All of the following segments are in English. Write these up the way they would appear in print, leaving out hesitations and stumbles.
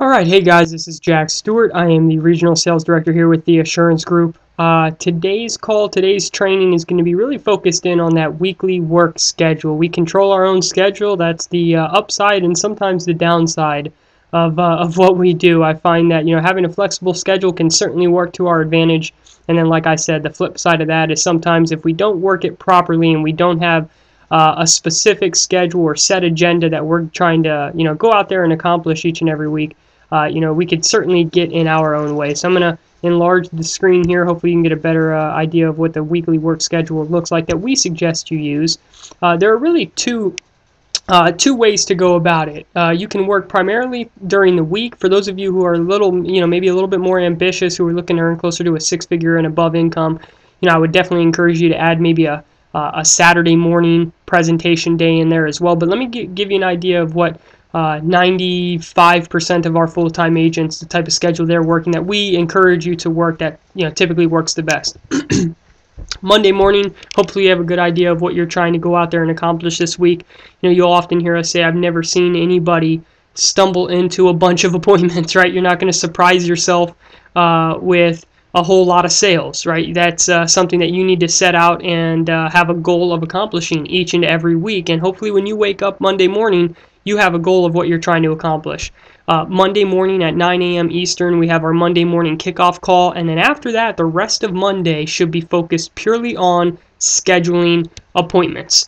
Alright, hey guys, this is Jack Stewart. I am the Regional Sales Director here with the Assurance Group. Today's training is going to be really focused in on that weekly work schedule. We control our own schedule. That's the upside and sometimes the downside of what we do. I find that, having a flexible schedule can certainly work to our advantage. And then, like I said, the flip side of that is sometimes if we don't work it properly and we don't have a specific schedule or set agenda that we're trying to, go out there and accomplish each and every week, we could certainly get in our own way. So I'm going to enlarge the screen here. Hopefully you can get a better idea of what the weekly work schedule looks like that we suggest you use. There are really two ways to go about it. You can work primarily during the week. For those of you who are a little, maybe a little bit more ambitious, who are looking to earn closer to a six-figure and above income, I would definitely encourage you to add maybe a Saturday morning presentation day in there as well. But let me give you an idea of what 95% of our full-time agents, the type of schedule they're working that we encourage you to work that typically works the best. Monday morning, hopefully you have a good idea of what you're trying to go out there and accomplish this week. You'll often hear us say, I've never seen anybody stumble into a bunch of appointments, right? You're not going to surprise yourself with a whole lot of sales, right? That's something that you need to set out and have a goal of accomplishing each and every week. And hopefully when you wake up Monday morning, you have a goal of what you're trying to accomplish. Monday morning at 9 a.m. Eastern, we have our Monday morning kickoff call, and then after that, the rest of Monday should be focused purely on scheduling appointments.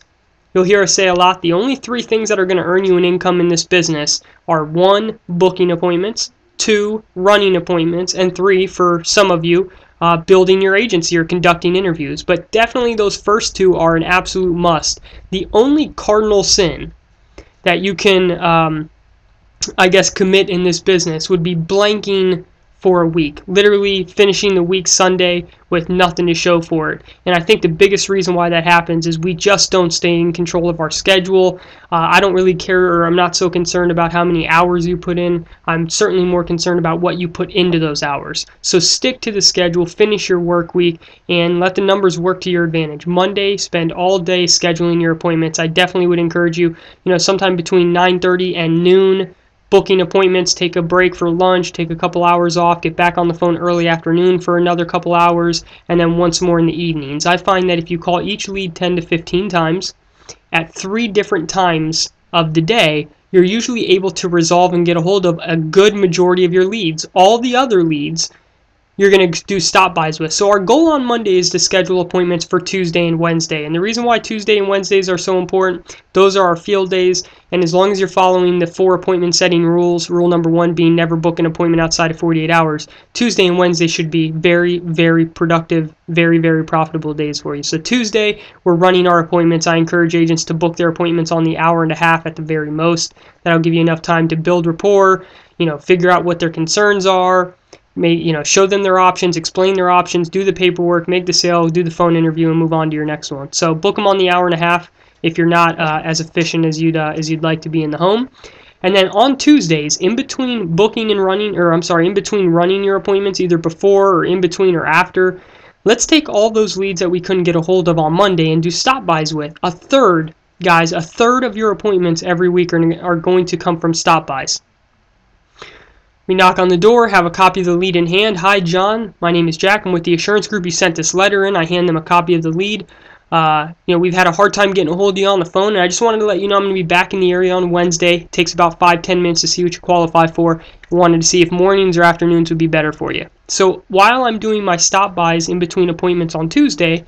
You'll hear us say a lot, the only three things that are going to earn you an income in this business are 1, booking appointments, 2, running appointments, and 3, for some of you, building your agency or conducting interviews. But definitely those first two are an absolute must. The only cardinal sin that you can, commit in this business would be blanking for a week, literally finishing the week Sunday with nothing to show for it. And I think the biggest reason why that happens is we just don't stay in control of our schedule. I don't really care, or I'm not so concerned about how many hours you put in. I'm certainly more concerned about what you put into those hours. So stick to the schedule, finish your work week, and let the numbers work to your advantage. Monday, spend all day scheduling your appointments. I definitely would encourage you, sometime between 9:30 and noon, booking appointments, take a break for lunch, take a couple hours off, get back on the phone early afternoon for another couple hours, and then once more in the evenings. I find that if you call each lead 10 to 15 times at 3 different times of the day, you're usually able to resolve and get a hold of a good majority of your leads. All the other leads you're going to do stop buys with. So our goal on Monday is to schedule appointments for Tuesday and Wednesday. And the reason why Tuesday and Wednesdays are so important, those are our field days. And as long as you're following the 4 appointment setting rules, rule number 1 being never book an appointment outside of 48 hours, Tuesday and Wednesday should be very, very productive, very, very profitable days for you. So Tuesday, we're running our appointments. I encourage agents to book their appointments on the hour and a half at the very most. That'll give you enough time to build rapport, figure out what their concerns are, show them their options, explain their options, do the paperwork, make the sale, do the phone interview, and move on to your next one. So book them on the hour and a half if you're not as efficient as you'd like to be in the home. And then on Tuesdays, in between running your appointments, either before or in between or after, let's take all those leads that we couldn't get a hold of on Monday and do stop buys with. A third of your appointments every week are going to come from stop buys. We knock on the door, have a copy of the lead in hand. Hi, John. My name is Jack. I'm with the Assurance Group. You sent this letter in. I hand them a copy of the lead. We've had a hard time getting a hold of you on the phone, and I just wanted to let you know I'm going to be back in the area on Wednesday. It takes about 5-10 minutes to see what you qualify for. I wanted to see if mornings or afternoons would be better for you. So while I'm doing my stop buys in between appointments on Tuesday,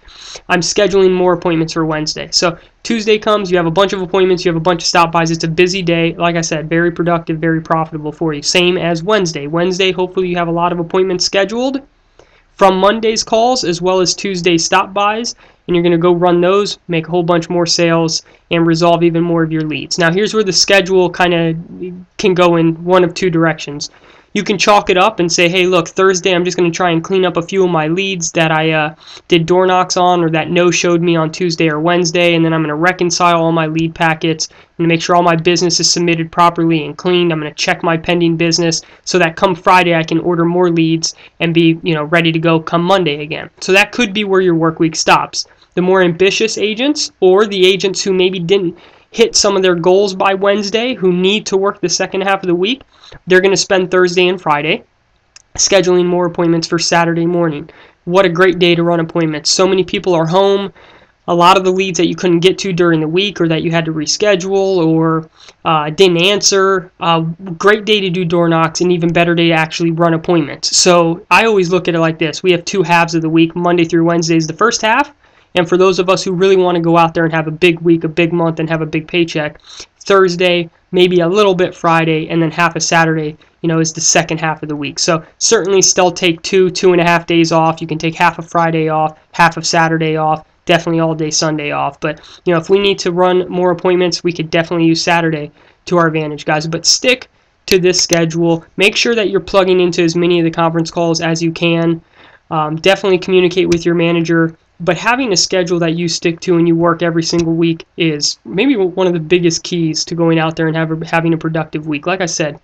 I'm scheduling more appointments for Wednesday. So Tuesday comes, you have a bunch of appointments, you have a bunch of stop buys. It's a busy day. Like I said, very productive, very profitable for you. Same as Wednesday. Wednesday, hopefully you have a lot of appointments scheduled from Monday's calls as well as Tuesday's stop buys, and you're going to go run those, make a whole bunch more sales, and resolve even more of your leads. Now here's where the schedule kind of can go in one of 2 directions. You can chalk it up and say, hey, look, Thursday I'm just going to try and clean up a few of my leads that I did door knocks on or that no-showed me on Tuesday or Wednesday, and then I'm going to reconcile all my lead packets. I'm going to make sure all my business is submitted properly and cleaned. I'm going to check my pending business so that come Friday I can order more leads and be ready to go come Monday again. So that could be where your work week stops. The more ambitious agents or the agents who maybe didn't hit some of their goals by Wednesday, who need to work the second half of the week, they're going to spend Thursday and Friday scheduling more appointments for Saturday morning. What a great day to run appointments. So many people are home. A lot of the leads that you couldn't get to during the week or that you had to reschedule or didn't answer, great day to do door knocks, and even better day to actually run appointments. So I always look at it like this. We have two halves of the week. Monday through Wednesday is the first half. And for those of us who really want to go out there and have a big week, a big month, and have a big paycheck, Thursday, maybe a little bit Friday, and then half of Saturday, is the second half of the week. So certainly still take 2.5 days off. You can take half of Friday off, half of Saturday off, definitely all day Sunday off. But if we need to run more appointments, we could definitely use Saturday to our advantage, guys. But stick to this schedule. Make sure that you're plugging into as many of the conference calls as you can. Definitely communicate with your manager. But having a schedule that you stick to and you work every single week is maybe one of the biggest keys to going out there and having a productive week. Like I said,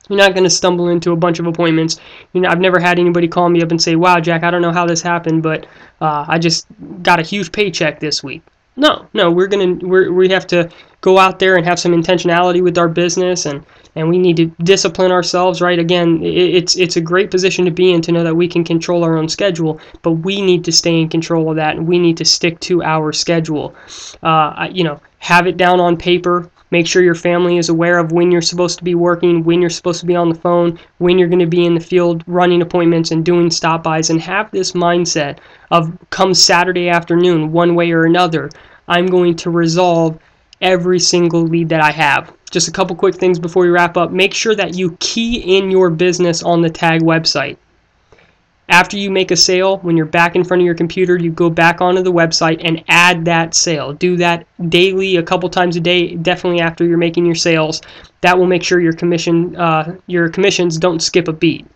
you're not going to stumble into a bunch of appointments. I've never had anybody call me up and say, "Wow, Jack, I don't know how this happened, but I just got a huge paycheck this week." No, we have to go out there and have some intentionality with our business, and we need to discipline ourselves, right? Again, it's a great position to be in to know that we can control our own schedule, but we need to stay in control of that, and we need to stick to our schedule. Have it down on paper. Make sure your family is aware of when you're supposed to be working, when you're supposed to be on the phone, when you're going to be in the field running appointments and doing stop-bys, and have this mindset of come Saturday afternoon, one way or another, I'm going to resolve every single lead that I have. Just a couple quick things before we wrap up. Make sure that you key in your business on the TAG website. After you make a sale, when you're back in front of your computer, you go back onto the website and add that sale. Do that daily, a couple times a day, definitely after you're making your sales. That will make sure your commissions don't skip a beat.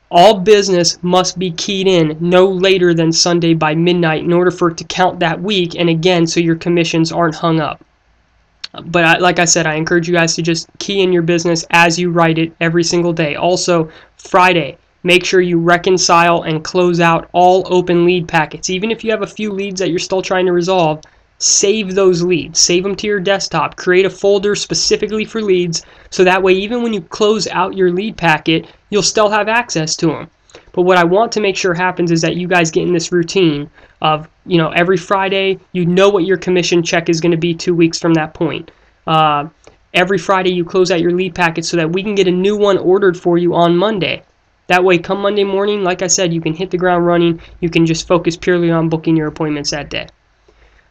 All business must be keyed in no later than Sunday by midnight in order for it to count that week, and again, so your commissions aren't hung up. But like I said, I encourage you guys to just key in your business as you write it every single day. Also, Friday, make sure you reconcile and close out all open lead packets. Even if you have a few leads that you're still trying to resolve, save those leads. Save them to your desktop. Create a folder specifically for leads, so that way even when you close out your lead packet, you'll still have access to them. But what I want to make sure happens is that you guys get in this routine of, every Friday, you know what your commission check is going to be 2 weeks from that point. Every Friday you close out your lead packet so that we can get a new one ordered for you on Monday. That way, come Monday morning, like I said, you can hit the ground running. You can just focus purely on booking your appointments that day.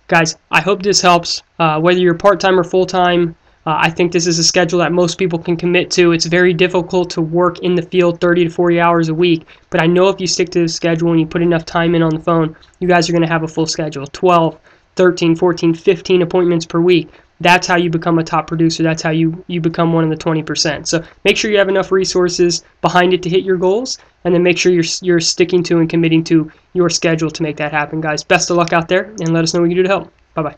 Guys, I hope this helps. Whether you're part-time or full-time, I think this is a schedule that most people can commit to. It's very difficult to work in the field 30 to 40 hours a week, but I know if you stick to the schedule and you put enough time in on the phone, you guys are going to have a full schedule. 12, 13, 14, 15 appointments per week. That's how you become a top producer. That's how you become one of the 20%. So make sure you have enough resources behind it to hit your goals, and then make sure you're sticking to and committing to your schedule to make that happen, guys. Best of luck out there, and let us know what you can do to help. Bye-bye.